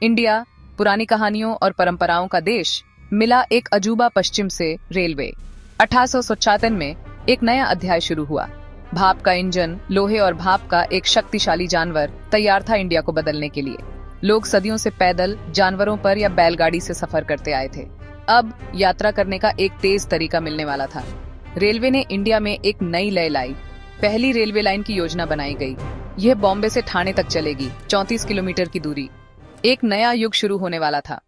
India, पुरानी कहानियों और परंपराओं का देश, मिला एक अजूबा पश्चिम से रेलवे। 1897 में एक नया अध्याय शुरू हुआ। भाप का इंजन, लोहे और भाप का एक शक्तिशाली जानवर तैयार था इंडिया को बदलने के लिए। लोग सदियों से पैदल, जानवरों पर या बैलगाड़ी से सफर करते आए थे। अब यात्रा करने का एक तेज तरीका मिलने वाला था। रेलवे ने इंडिया में एक नई लय लाई। पहली रेलवे लाइन की योजना बनाई गई। यह बॉम्बे से ठाणे तक चलेगी, 34 किलोमीटर की दूरी। एक नया युग शुरू होने वाला था।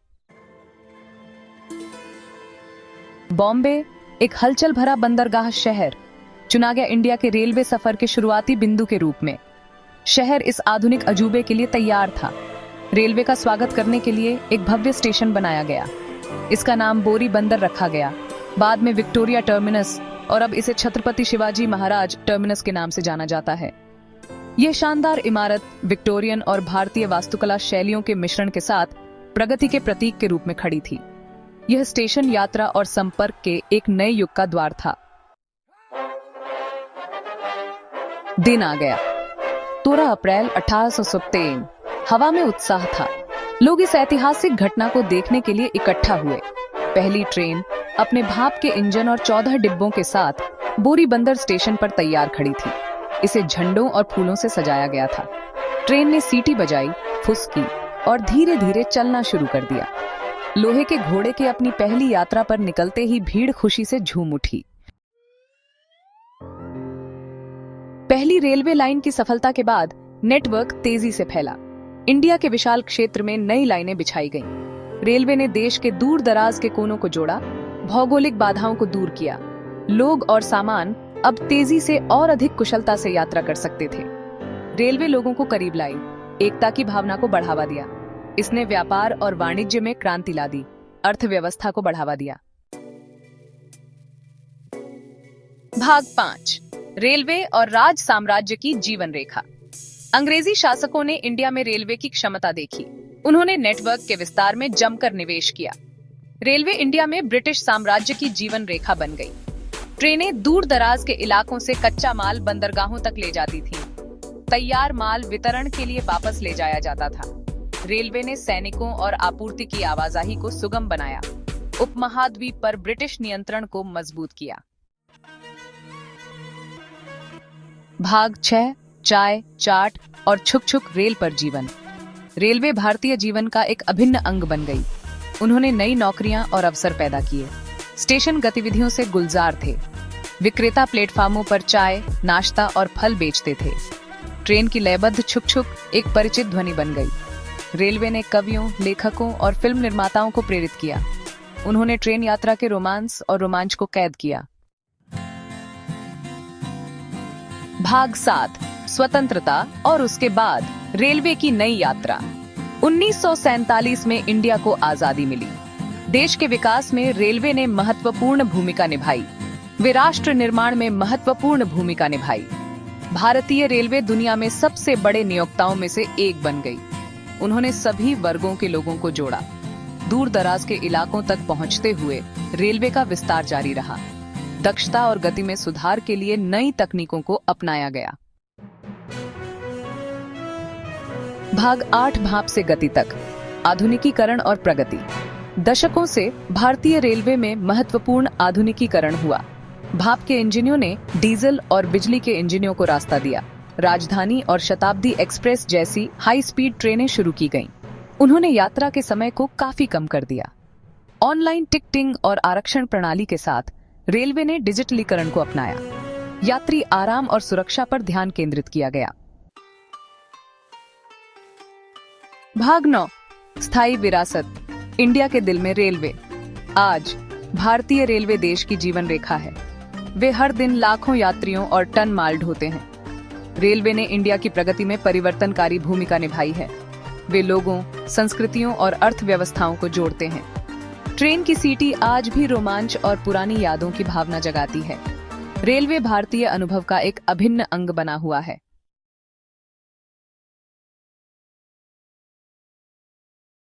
बॉम्बे, एक हलचल भरा बंदरगाह शहर, चुना गया इंडिया के रेलवे सफर के शुरुआती बिंदु के रूप में। शहर इस आधुनिक अजूबे के लिए तैयार था। रेलवे का स्वागत करने के लिए एक भव्य स्टेशन बनाया गया। इसका नाम बोरी बंदर रखा गया। बाद में विक्टोरिया टर्मिनस और अब इसे छत्रपति शिवाजी महाराज टर्मिनस के नाम से जाना जाता है। यह शानदार इमारत विक्टोरियन और भारतीय वास्तुकला शैलियों के मिश्रण के साथ प्रगति के प्रतीक के रूप में खड़ी थी। यह स्टेशन यात्रा और संपर्क के एक नए युग का द्वार था। दिन आ गया, 13 अप्रैल 1897। हवा में उत्साह था। लोग इस ऐतिहासिक घटना को देखने के लिए इकट्ठा हुए। पहली ट्रेन अपने भाप के इंजन और 14 डिब्बों के साथ बोरी बंदर स्टेशन पर तैयार खड़ी थी। इसे झंडों और फूलों से सजाया गया था। ट्रेन ने सीटी बजाई, फुसकी और धीरे धीरे चलना शुरू कर दिया। लोहे के घोड़े के अपनी पहली यात्रा पर निकलते ही भीड़ खुशी से झूम उठी। पहली रेलवे लाइन की सफलता के बाद नेटवर्क तेजी से फैला। इंडिया के विशाल क्षेत्र में नई लाइनें बिछाई गईं। रेलवे ने देश के दूर दराज के कोनों को जोड़ा, भौगोलिक बाधाओं को दूर किया। लोग और सामान अब तेजी से और अधिक कुशलता से यात्रा कर सकते थे। रेलवे लोगों को करीब लाई, एकता की भावना को बढ़ावा दिया। इसने व्यापार और वाणिज्य में क्रांति ला दी, अर्थव्यवस्था को बढ़ावा दिया। भाग 5, रेलवे और राज साम्राज्य की जीवन रेखा। अंग्रेजी शासकों ने इंडिया में रेलवे की क्षमता देखी। उन्होंने नेटवर्क के विस्तार में जमकर निवेश किया। रेलवे इंडिया में ब्रिटिश साम्राज्य की जीवन रेखा बन गई। ट्रेनें दूर दराज के इलाकों से कच्चा माल बंदरगाहों तक ले जाती थीं। तैयार माल वितरण के लिए वापस ले जाया जाता था। रेलवे ने सैनिकों और आपूर्ति की आवाजाही को सुगम बनाया। उपमहाद्वीप पर ब्रिटिश नियंत्रण को मजबूत किया। भाग 6, चाय, चाट और छुक छुक रेल पर जीवन। रेलवे भारतीय जीवन का एक अभिन्न अंग बन गई। उन्होंने नई नौकरियां और अवसर पैदा किए। स्टेशन गतिविधियों से गुलजार थे। विक्रेता प्लेटफार्मों पर चाय, नाश्ता और फल बेचते थे। ट्रेन की लयबद्ध छुक छुक एक परिचित ध्वनि बन गई। रेलवे ने कवियों, लेखकों और फिल्म निर्माताओं को प्रेरित किया। उन्होंने ट्रेन यात्रा के रोमांस और रोमांच को कैद किया। भाग 7, स्वतंत्रता और उसके बाद रेलवे की नई यात्रा। 1947 में इंडिया को आजादी मिली। देश के विकास में रेलवे ने महत्वपूर्ण भूमिका निभाई। वे राष्ट्र निर्माण में महत्वपूर्ण भूमिका निभाई। भारतीय रेलवे दुनिया में सबसे बड़े नियोक्ताओं में से एक बन गई। उन्होंने सभी वर्गों के लोगों को जोड़ा। दूर दराज के इलाकों तक पहुंचते हुए रेलवे का विस्तार जारी रहा। दक्षता और गति में सुधार के लिए नई तकनीकों को अपनाया गया। भाग 8, भाप से गति तक, आधुनिकीकरण और प्रगति। दशकों से भारतीय रेलवे में महत्वपूर्ण आधुनिकीकरण हुआ। भाप के इंजनों ने डीजल और बिजली के इंजनों को रास्ता दिया। राजधानी और शताब्दी एक्सप्रेस जैसी हाई स्पीड ट्रेनें शुरू की गईं। उन्होंने यात्रा के समय को काफी कम कर दिया। ऑनलाइन टिकटिंग और आरक्षण प्रणाली के साथ रेलवे ने डिजिटलीकरण को अपनाया। यात्री आराम और सुरक्षा पर ध्यान केंद्रित किया गया। भाग 9, स्थायी विरासत। इंडिया के दिल में रेलवे। आज भारतीय रेलवे देश की जीवन रेखा है। वे हर दिन लाखों यात्रियों और टन माल ढोते हैं। रेलवे ने इंडिया की प्रगति में परिवर्तनकारी भूमिका निभाई है। वे लोगों, संस्कृतियों और अर्थव्यवस्थाओं को जोड़ते हैं। ट्रेन की सीटी आज भी रोमांच और पुरानी यादों की भावना जगाती है। रेलवे भारतीय अनुभव का एक अभिन्न अंग बना हुआ है।